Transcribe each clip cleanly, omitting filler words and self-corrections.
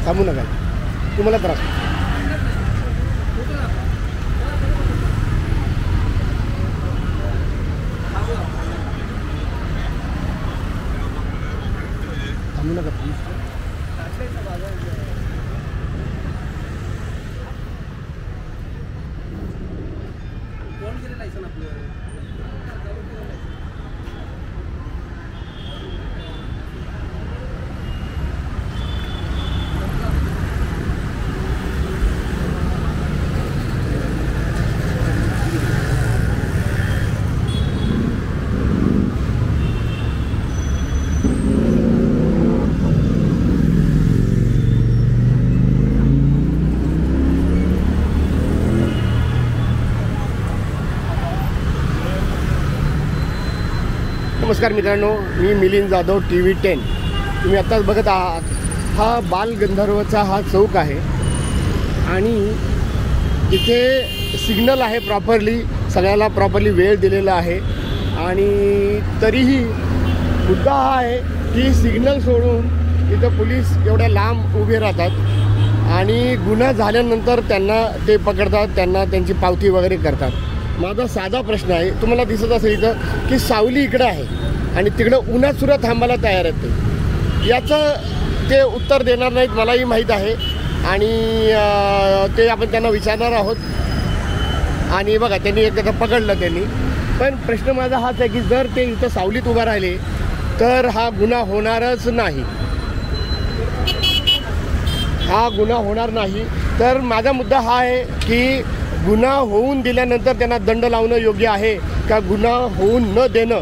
थांबू नका, तुम्हाला त्रास. थांबू नका प्लीज. नमस्कार मित्रांनो, मी मिलिंद जाधव, TV 10. तुम्ही आत्ताच बघत आहात, हा बालगंधर्वचा हा चौक आहे आणि इथे सिग्नल आहे, प्रॉपरली सगळ्याला प्रॉपरली वेळ दिलेला आहे. आणि तरीही मुद्दा हा आहे की सिग्नल सोडून इथं पोलीस एवढ्या लांब उभे राहतात आणि गुन्हा झाल्यानंतर त्यांना ते पकडतात, त्यांना त्यांची पावती वगैरे करतात. माझा साधा प्रश्न आहे, तुम्हाला दिसत असेल इथं की सावली इकडं आहे आणि तिकडं उन्हातसुद्धा थांबायला तयार आहेत ते. याचं ते उत्तर देणार नाहीत, मलाही माहीत आहे. आणि ते आपण त्यांना विचारणार आहोत. आणि बघा, त्यांनी एकदा पकडलं त्यांनी. पण प्रश्न माझा हाच आहे की जर ते इथं सावलीत उभा राहिले तर हा गुन्हा होणारच नाही, हा गुन्हा होणार नाही. तर माझा मुद्दा हा आहे की गुन्हा होऊन दिल्यानंतर त्यांना दंड लावणं योग्य आहे का गुन्हा होऊन न देणं,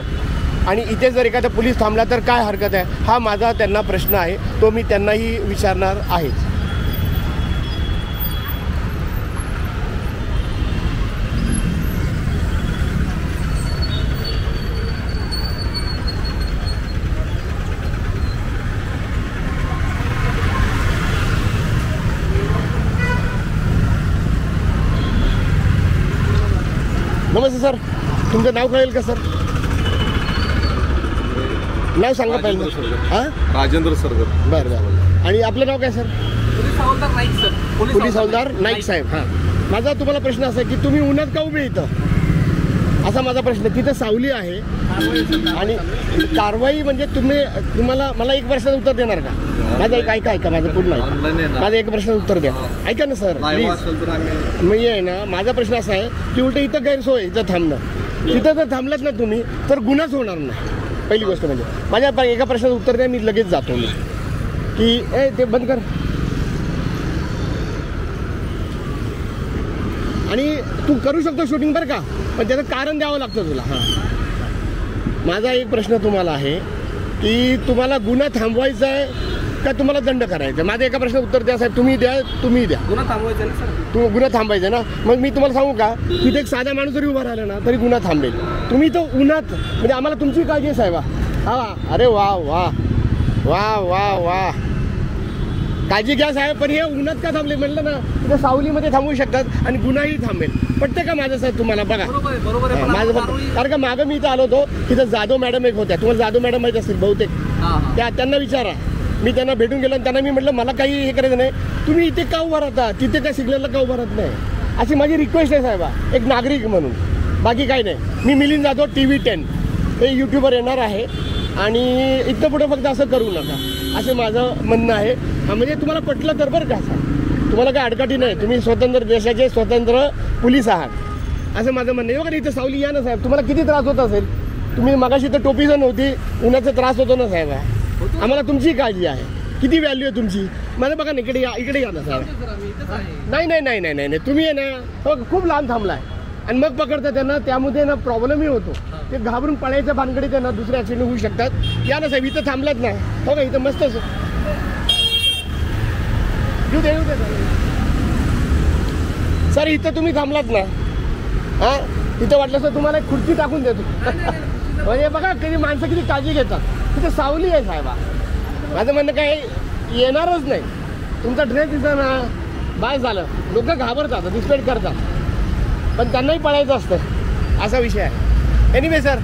आणि इथे जर एखादा पोलीस थांबला तर काय हरकत आहे, हा माझा त्यांना प्रश्न आहे. तो मी त्यांनाही विचारणार आहे. नमस्ते सर, तुमचं नाव कळेल का सर? नाव सांगा पहिलं. हां, राजेंद्र सरगर. बरं बरं. आणि आपलं नाव काय सर? पोलीस हवालदार नाईक सर. पोलीस हवालदार नाईक साहेब. हां, माझा तुम्हाला प्रश्न असा आहे की तुम्ही उन्हात का उभे इथं, असा माझा प्रश्न. तिथं सावली आहे आणि कारवाई म्हणजे तुम्हाला मला एक प्रश्नाचं उत्तर देणार का? माझं एक ऐका माझं पूर्ण ऐका. माझं एक प्रश्नाचं उत्तर द्या. ऐका ना सर प्लीज. मी आहे ना, माझा प्रश्न असा आहे की उलट इथं गैरसोय इथं थांबणं. तिथं जर थांबलात ना तुम्ही तर गुन्हाच होणार नाही. पहिली गोष्ट म्हणजे माझ्या एका प्रश्नाचं उत्तर द्या, मी लगेच जातो. मी की ते बंद कर. आणि तू करू शकतो शूटिंग बरं का, पण त्याचं कारण द्यावं लागतं तुला. हां, माझा एक प्रश्न तुम्हाला आहे की तुम्हाला गुन्हा थांबवायचा आहे का तुम्हाला दंड करायचा? माझ्या एका प्रश्नाचं उत्तर द्या साहेब. तुम्ही द्या. गुन्हा थांबवायचा ना सर. तू गुन्हा थांबायचा ना, मग मी तुम्हाला सांगू का, तिथे एक साधा माणूस जरी उभा राहिला ना तरी गुन्हा थांबेल. तुम्ही तो उन्हात, म्हणजे आम्हाला तुमची काळजी आहे साहेबा. हा, अरे वा वा वा वा वा, काळजी घ्या साहेब. पण हे उन्हात का थांबले म्हणलं ना, तिथे सावलीमध्ये थांबवू शकतात आणि गुन्हाही थांबेल. पटते का माझं साहेब तुम्हाला? बघा माझं, कारण का मागं मी इथं आलो होतो, तिथं जाधव मॅडम एक होत्या, तुम्हाला जाधव मॅडम माहीत असतील बहुतेक. त्यांना विचारा. मी त्यांना भेटून गेलो आणि त्यांना मी म्हटलं मला काही हे करायचं नाही, तुम्ही इथे का उभा राहता, तिथे काय सिग्नलला का उभा राहत नाही, अशी माझी रिक्वेस्ट आहे साहेबा, एक नागरिक म्हणून. बाकी काही नाही. मी मिलिंद जाधव, TV 10 हे यूट्यूबवर येणार आहे आणि इथं पुढं फक्त असं करू नका, असं माझं म्हणणं आहे. म्हणजे तुम्हाला पटलं तर बरं का, तुम्हाला काय अडकाठी नाही, तुम्ही स्वतंत्र देशाचे स्वतंत्र पोलीस आहात असं माझं म्हणणं आहे. बघा इथं सावली या ना साहेब, तुम्हाला किती त्रास होत असेल. तुम्ही मगाशी तर टोपीच नव्हती, उन्हाचा त्रास होतो ना साहेब. आम्हाला तुमची काळजी आहे, किती व्हॅल्यू आहे तुमची. मला बघा ना, इकडे या ना साहेब. नाही, तुम्ही आहे ना खूप लांब थांबलाय आणि मग पकडता त्यांना, त्यामध्ये ना प्रॉब्लेमही होतो. ते घाबरून पळायच्या भानगडीत त्यांना दुसरे ॲक्सिडेंट होऊ शकतात. या ना साहेब, इथं थांबलात ना. हो का, इथं मस्त येऊ दे सर, इथं तुम्ही थांबलात ना. हां, तिथं वाटलं सर तुम्हाला एक खुर्ची टाकून देतो. म्हणजे बघा कधी माणसं किती काळजी घेतात. तिथं सावली आहे साहेबा. माझं म्हणणं काय, येणारच नाही. तुमचा ड्रेस दिसतं ना, बाय झालं. लोक घाबरतात, रिस्पेक्ट करतात, पण त्यांनाही पळायचं असतं, असा विषय आहे. Anyway sir,